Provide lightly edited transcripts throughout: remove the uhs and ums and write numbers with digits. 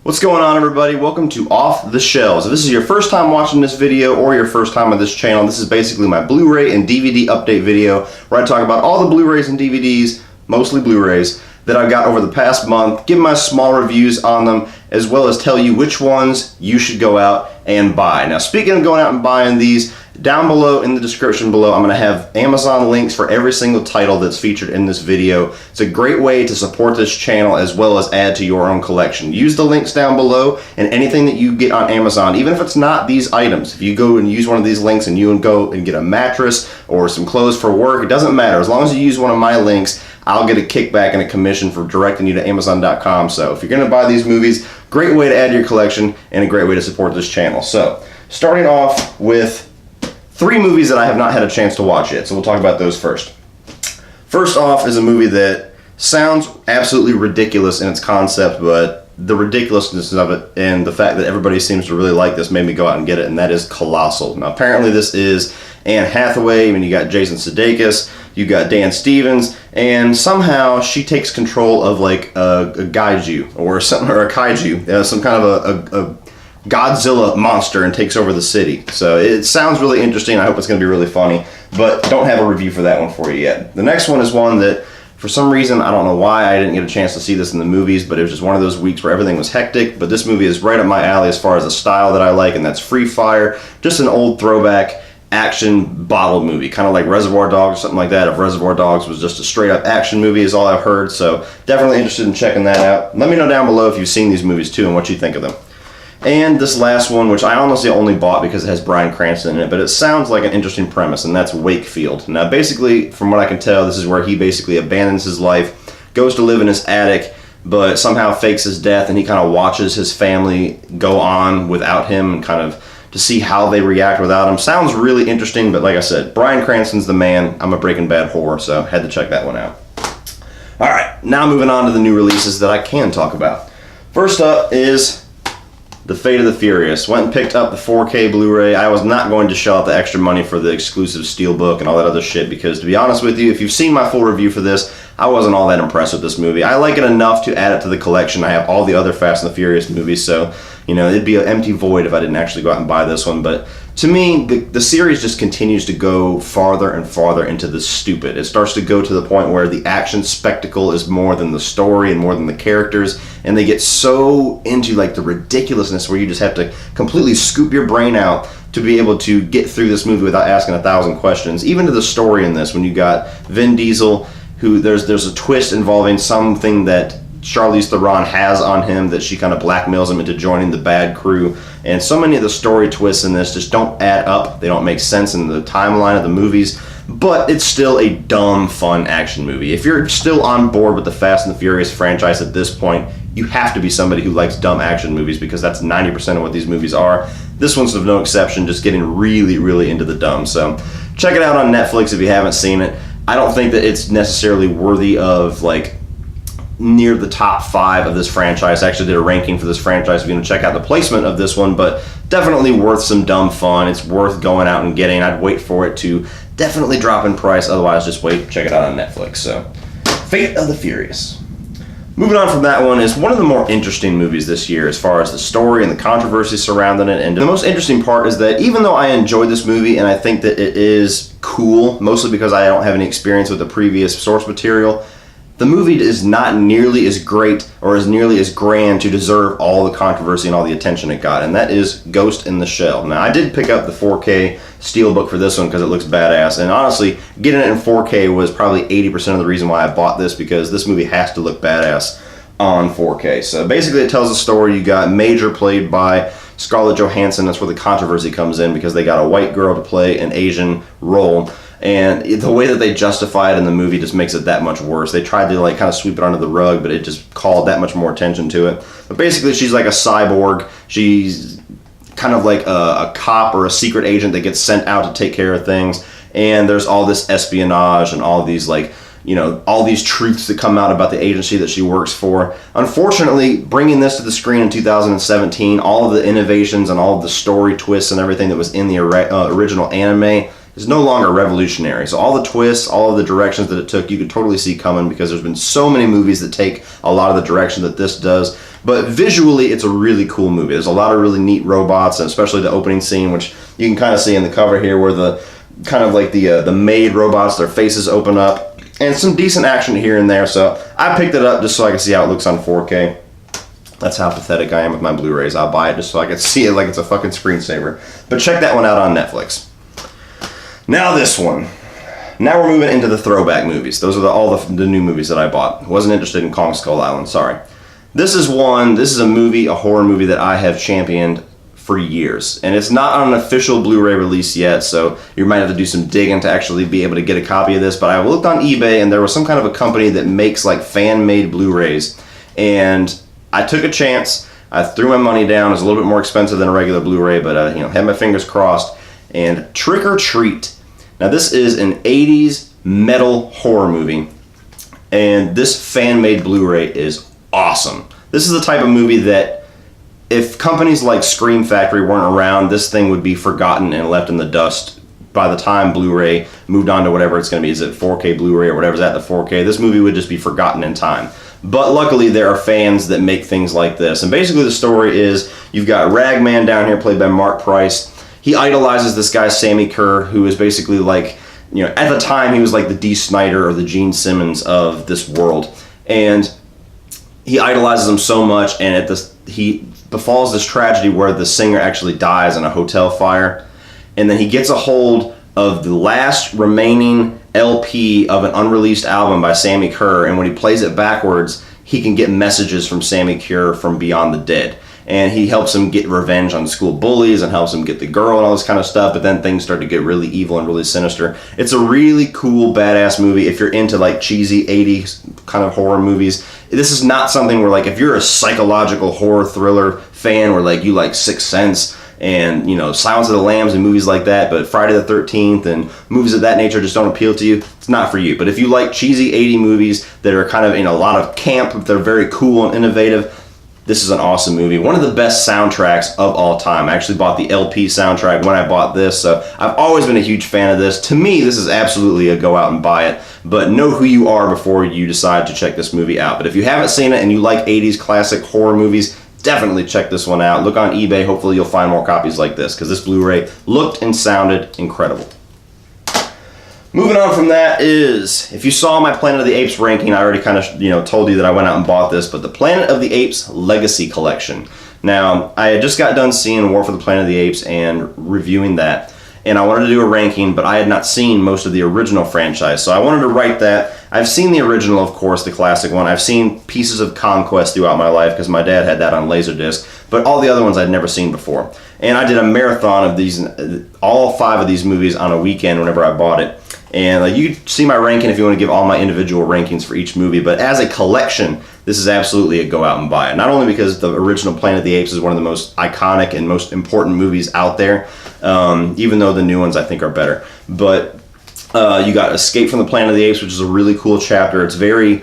What's going on, everybody? Welcome to Off the Shelves. If this is your first time watching this video or your first time on this channel, this is basically my Blu-ray and DVD update video where I talk about all the Blu-rays and DVDs, mostly Blu-rays, that I've got over the past month, give my small reviews on them, as well as tell you which ones you should go out and buy. Now, speaking of going out and buying these, down below in the description below, I'm going to have Amazon links for every single title that's featured in this video. It's a great way to support this channel as well as add to your own collection. Use the links down below, and anything that you get on Amazon, even if it's not these items, if you go and use one of these links and you go and get a mattress or some clothes for work, it doesn't matter. As long as you use one of my links, I'll get a kickback and a commission for directing you to Amazon.com. So if you're going to buy these movies, great way to add to your collection and a great way to support this channel. So starting off with 3 movies that I have not had a chance to watch yet, so we'll talk about those first. First off is a movie that sounds absolutely ridiculous in its concept, but the ridiculousness of it and the fact that everybody seems to really like this made me go out and get it, and that is Colossal. Now, apparently this is Anne Hathaway. I mean, you got Jason Sudeikis, you got Dan Stevens, and somehow she takes control of like a gaiju or something, or a kaiju, some kind of a Godzilla monster, and takes over the city. So it sounds really interesting. I hope it's going to be really funny, but don't have a review for that one for you yet. The next one is one that, for some reason, I don't know why I didn't get a chance to see this in the movies, but it was just one of those weeks where everything was hectic. But this movie is right up my alley as far as the style that I like, and that's Free Fire. Just an old throwback action bottle movie, kind of like Reservoir Dogs or something like that. If Reservoir Dogs was just a straight up action movie is all I've heard, so definitely interested in checking that out. Let me know down below if you've seen these movies too and what you think of them. And this last one, which I honestly only bought because it has Bryan Cranston in it, but it sounds like an interesting premise, and that's Wakefield. Now, basically, from what I can tell, this is where he basically abandons his life, goes to live in his attic, but somehow fakes his death, and he kind of watches his family go on without him and kind of to see how they react without him. Sounds really interesting, but like I said, Bryan Cranston's the man. I'm a Breaking Bad whore, so had to check that one out. All right, now moving on to the new releases that I can talk about. First up is The Fate of the Furious. Went and picked up the 4K Blu-ray. I was not going to shell out the extra money for the exclusive steelbook and all that other shit because, to be honest with you, if you've seen my full review for this, I wasn't all that impressed with this movie. I like it enough to add it to the collection. I have all the other Fast and the Furious movies, so, you know, it'd be an empty void if I didn't actually go out and buy this one. But to me, the series just continues to go farther and farther into the stupid. It starts to go to the point where the action spectacle is more than the story and more than the characters, and they get so into like the ridiculousness where you just have to completely scoop your brain out to be able to get through this movie without asking 1,000 questions. Even to the story in this, when you got Vin Diesel, who there's a twist involving something that Charlize Theron has on him, that she kind of blackmails him into joining the bad crew. And so many of the story twists in this just don't add up. They don't make sense in the timeline of the movies. But it's still a dumb, fun action movie. If you're still on board with the Fast and the Furious franchise at this point, you have to be somebody who likes dumb action movies, because that's 90% of what these movies are. This one's no exception, just getting really, really into the dumb. So check it out on Netflix if you haven't seen it. I don't think that it's necessarily worthy of like near the top 5 of this franchise. I actually did a ranking for this franchise if you want to check out the placement of this one, but definitely worth some dumb fun. It's worth going out and getting. I'd wait for it to definitely drop in price, otherwise just wait, check it out on Netflix. So Fate of the Furious. Moving on from that one is one of the more interesting movies this year as far as the story and the controversy surrounding it. And the most interesting part is that even though I enjoyed this movie and I think that it is cool, mostly because I don't have any experience with the previous source material, the movie is not nearly as great or as nearly as grand to deserve all the controversy and all the attention it got, and that is Ghost in the Shell. Now, I did pick up the 4K steelbook for this one because it looks badass, and honestly, getting it in 4K was probably 80% of the reason why I bought this, because this movie has to look badass on 4K. So basically it tells a story. You got Major, played by Scarlett Johansson. That's where the controversy comes in, because they got a white girl to play an Asian role. And the way that they justify it in the movie just makes it that much worse. They tried to like kind of sweep it under the rug, but it just called that much more attention to it. But basically, she's like a cyborg. She's kind of like a cop or a secret agent that gets sent out to take care of things. And there's all this espionage and all these like, you know, all these truths that come out about the agency that she works for. Unfortunately, bringing this to the screen in 2017, all of the innovations and all of the story twists and everything that was in the original anime is no longer revolutionary. So all the twists, all of the directions that it took, you could totally see coming, because there's been so many movies that take a lot of the direction that this does. But visually, it's a really cool movie. There's a lot of really neat robots, and especially the opening scene, which you can kind of see in the cover here, where the kind of like the maid robots, their faces open up, and some decent action here and there. So I picked it up just so I can see how it looks on 4K. That's how pathetic I am with my Blu-rays. I'll buy it just so I can see it like it's a fucking screensaver. But check that one out on Netflix. Now this one. Now we're moving into the throwback movies. Those are all the new movies that I bought. Wasn't interested in Kong Skull Island, sorry. This is a movie, a horror movie that I have championed for years. And it's not on an official Blu-ray release yet, so you might have to do some digging to actually be able to get a copy of this. But I looked on eBay, and there was some kind of a company that makes like fan-made Blu-rays. And I took a chance. I threw my money down. It was a little bit more expensive than a regular Blu-ray, but had my fingers crossed. And Trick or Treat. Now this is an 80s metal horror movie, and this fan-made Blu-ray is awesome. This is the type of movie that if companies like Scream Factory weren't around, this thing would be forgotten and left in the dust by the time Blu-ray moved on to whatever it's going to be. Is it 4K Blu-ray or whatever's at the 4K? This movie would just be forgotten in time. But luckily there are fans that make things like this. And basically the story is, you've got Ragman down here played by Mark Price. He idolizes this guy Sammy Kerr, who is basically like, at the time he was like the Dee Snider or the Gene Simmons of this world. And he idolizes him so much, and he befalls this tragedy where the singer actually dies in a hotel fire. And then he gets a hold of the last remaining LP of an unreleased album by Sammy Kerr, and when he plays it backwards, he can get messages from Sammy Kerr from beyond the dead. And he helps him get revenge on school bullies and helps him get the girl and all this kind of stuff, but then things start to get really evil and really sinister. It's a really cool, badass movie if you're into like cheesy 80s kind of horror movies. This is not something where, like, if you're a psychological horror thriller fan where like you like Sixth Sense and Silence of the Lambs and movies like that, but Friday the 13th and movies of that nature just don't appeal to you, it's not for you. But if you like cheesy 80 movies that are kind of in a lot of camp, but they're very cool and innovative, this is an awesome movie. One of the best soundtracks of all time. I actually bought the LP soundtrack when I bought this, so I've always been a huge fan of this. To me, this is absolutely a go out and buy it, but know who you are before you decide to check this movie out. But if you haven't seen it and you like 80s classic horror movies, definitely check this one out. Look on eBay. Hopefully you'll find more copies like this, because this Blu-ray looked and sounded incredible. Moving on from that is, if you saw my Planet of the Apes ranking, I already kind of told you that I went out and bought this, but the Planet of the Apes Legacy Collection. Now, I had just got done seeing War for the Planet of the Apes and reviewing that, and I wanted to do a ranking, but I had not seen most of the original franchise, so I wanted to write that. I've seen the original, of course, the classic one. I've seen pieces of Conquest throughout my life because my dad had that on Laserdisc, but all the other ones I'd never seen before. And I did a marathon of these, all 5 of these movies on a weekend whenever I bought it. And you can see my ranking if you want to give all my individual rankings for each movie, but as a collection, this is absolutely a go out and buy it. Not only because the original Planet of the Apes is one of the most iconic and most important movies out there, even though the new ones I think are better, but you got Escape from the Planet of the Apes, which is a really cool chapter. It's very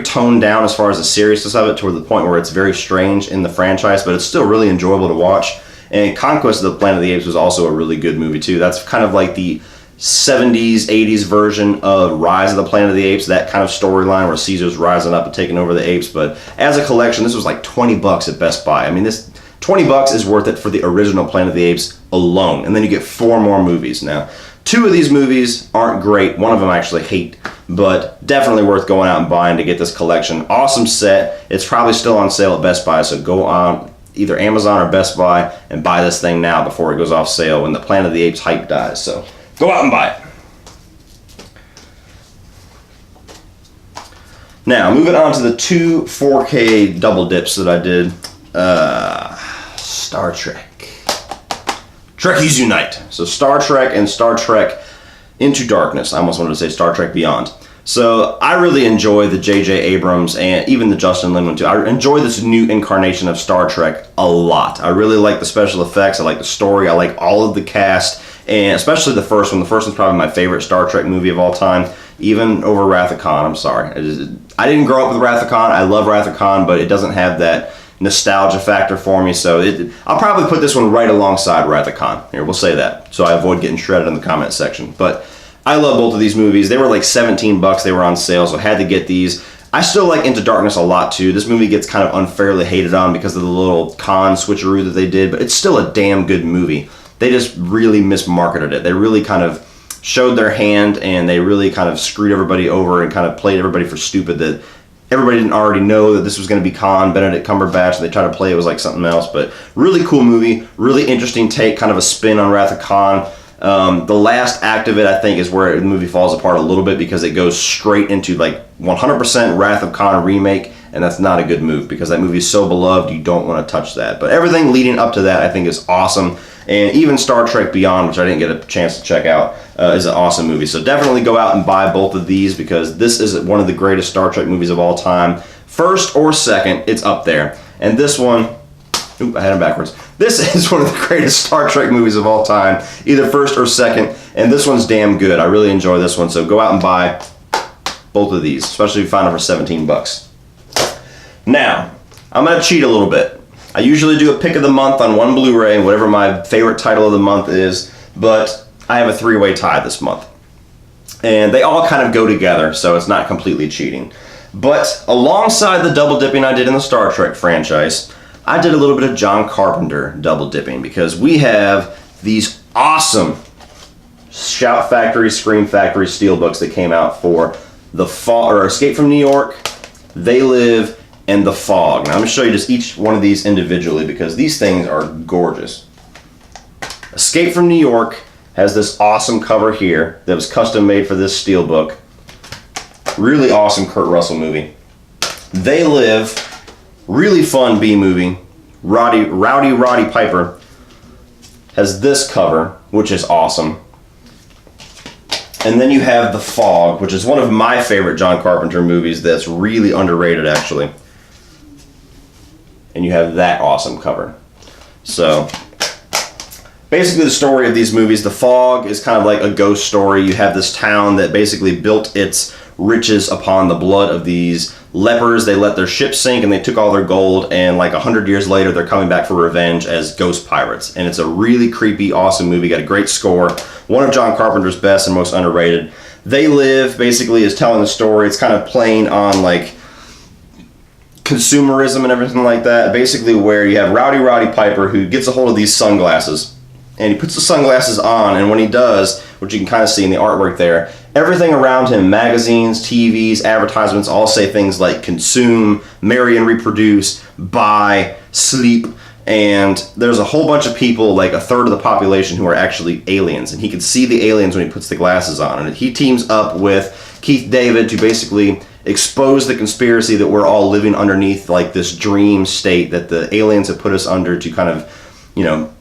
toned down as far as the seriousness of it, to the point where it's very strange in the franchise, but it's still really enjoyable to watch. And Conquest of the Planet of the Apes was also a really good movie too. That's kind of like the 70s, 80s version of Rise of the Planet of the Apes, that kind of storyline where Caesar's rising up and taking over the apes. But as a collection, this was like $20 at Best Buy. I mean, this $20 is worth it for the original Planet of the Apes alone. And then you get 4 more movies. Now, 2 of these movies aren't great. One of them I actually hate, but definitely worth going out and buying to get this collection. Awesome set. It's probably still on sale at Best Buy, so go on either Amazon or Best Buy and buy this thing now before it goes off sale when the Planet of the Apes hype dies. So go out and buy it. Now, moving on to the 2 4K double dips that I did. Star Trek. Trekkies Unite. So Star Trek and Star Trek Into Darkness. I almost wanted to say Star Trek Beyond. So I really enjoy the J.J. Abrams and even the Justin Lin one too. I enjoy this new incarnation of Star Trek a lot. I really like the special effects. I like the story. I like all of the cast, and especially the first one. The first one's probably my favorite Star Trek movie of all time, even over Wrath of Khan. I'm sorry. I didn't grow up with Wrath of Khan. I love Wrath of Khan, but it doesn't have that nostalgia factor for me. So I'll probably put this one right alongside Wrath of Khan. Here, we'll say that, so I avoid getting shredded in the comment section. But I love both of these movies. They were like 17 bucks. They were on sale, so I had to get these. I still like Into Darkness a lot too. This movie gets kind of unfairly hated on because of the little Khan switcheroo that they did, but it's still a damn good movie. They just really mismarketed it. They really kind of showed their hand, and they really kind of screwed everybody over and kind of played everybody for stupid, that everybody didn't already know that this was going to be Khan, Benedict Cumberbatch, and they tried to play it was like something else. But really cool movie, really interesting take, kind of a spin on Wrath of Khan. The last act of it, I think, is where the movie falls apart a little bit, because it goes straight into like 100% Wrath of Khan remake, and that's not a good move because that movie is so beloved, you don't want to touch that. But everything leading up to that, I think, is awesome. And even Star Trek Beyond, which I didn't get a chance to check out, is an awesome movie. So definitely go out and buy both of these, because this is one of the greatest Star Trek movies of all time. First or second, it's up there. And this one, I had them backwards. This is one of the greatest Star Trek movies of all time, either first or second, and this one's damn good. I really enjoy this one, so go out and buy both of these, especially if you find them for 17 bucks. Now, I'm going to cheat a little bit. I usually do a pick of the month on one Blu-ray, whatever my favorite title of the month is, but I have a three-way tie this month. And they all kind of go together, so it's not completely cheating. But alongside the double dipping I did in the Star Trek franchise, I did a little bit of John Carpenter double dipping, because we have these awesome Shout Factory, Scream Factory steelbooks that came out for The Fog, or Escape from New York, They Live, and The Fog. Now I'm going to show you just each one of these individually, because these things are gorgeous. Escape from New York has this awesome cover here that was custom made for this steelbook. Really awesome Kurt Russell movie. They Live, really fun B movie. Rowdy Roddy Piper has this cover, which is awesome. And then you have The Fog, which is one of my favorite John Carpenter movies that's really underrated, actually. And you have that awesome cover. So basically the story of these movies, The Fog is kind of like a ghost story. You have this town that basically built its riches upon the blood of these lepers. They let their ship sink and they took all their gold, and like 100 years later they're coming back for revenge as ghost pirates. And it's a really creepy, awesome movie. Got a great score. One of John Carpenter's best and most underrated. They Live basically is telling the story. It's kind of playing on like consumerism and everything like that. Basically where you have Rowdy Roddy Piper, who gets a hold of these sunglasses, and he puts the sunglasses on, and when he does, which you can kind of see in the artwork there, everything around him, magazines, TVs, advertisements, all say things like consume, marry and reproduce, buy, sleep, and there's a whole bunch of people, like a third of the population, who are actually aliens, and he can see the aliens when he puts the glasses on. And he teams up with Keith David to basically expose the conspiracy that we're all living underneath, like this dream state that the aliens have put us under, to kind of, you know,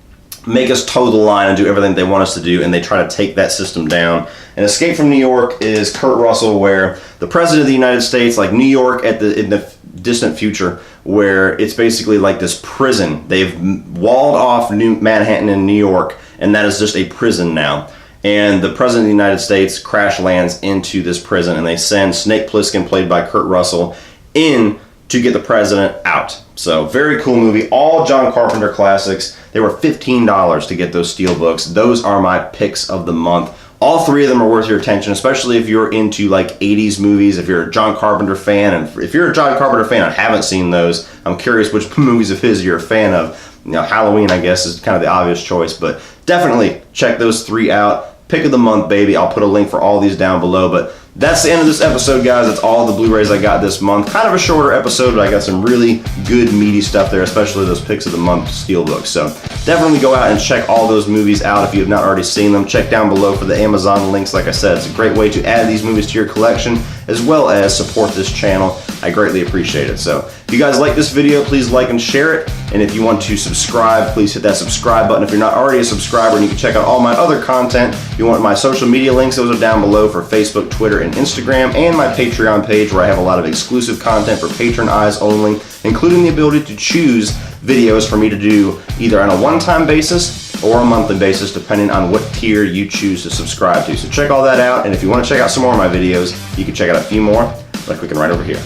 make us toe the line and do everything they want us to do, and they try to take that system down. And Escape from New York is Kurt Russell, where the president of the United States, like New York in the distant future, where it's basically like this prison. They've walled off New Manhattan in New York, and that is just a prison now. And the president of the United States crash lands into this prison, and they send Snake Plissken, played by Kurt Russell, in to get the president out. So very cool movie. All John Carpenter classics. They were $15 to get those steelbooks. Those are my picks of the month. All three of them are worth your attention, especially if you're into like 80s movies, if you're a John Carpenter fan. And if you're a John Carpenter fan and haven't seen those, I'm curious which movies of his you're a fan of. You know, Halloween, I guess, is kind of the obvious choice, but definitely check those three out. Pick of the month, baby. I'll put a link for all these down below, but that's the end of this episode, guys. That's all the Blu-rays I got this month. Kind of a shorter episode, but I got some really good, meaty stuff there, especially those picks of the month steelbooks. So definitely go out and check all those movies out if you have not already seen them. Check down below for the Amazon links. Like I said, it's a great way to add these movies to your collection, as well as support this channel. I greatly appreciate it. So if you guys like this video, please like and share it. And if you want to subscribe, please hit that subscribe button if you're not already a subscriber, and you can check out all my other content. If you want my social media links, those are down below for Facebook, Twitter, and Instagram, and my Patreon page, where I have a lot of exclusive content for patron eyes only, including the ability to choose videos for me to do either on a one-time basis or a monthly basis, depending on what tier you choose to subscribe to. So check all that out, and if you want to check out some more of my videos, you can check out a few more by clicking right over here.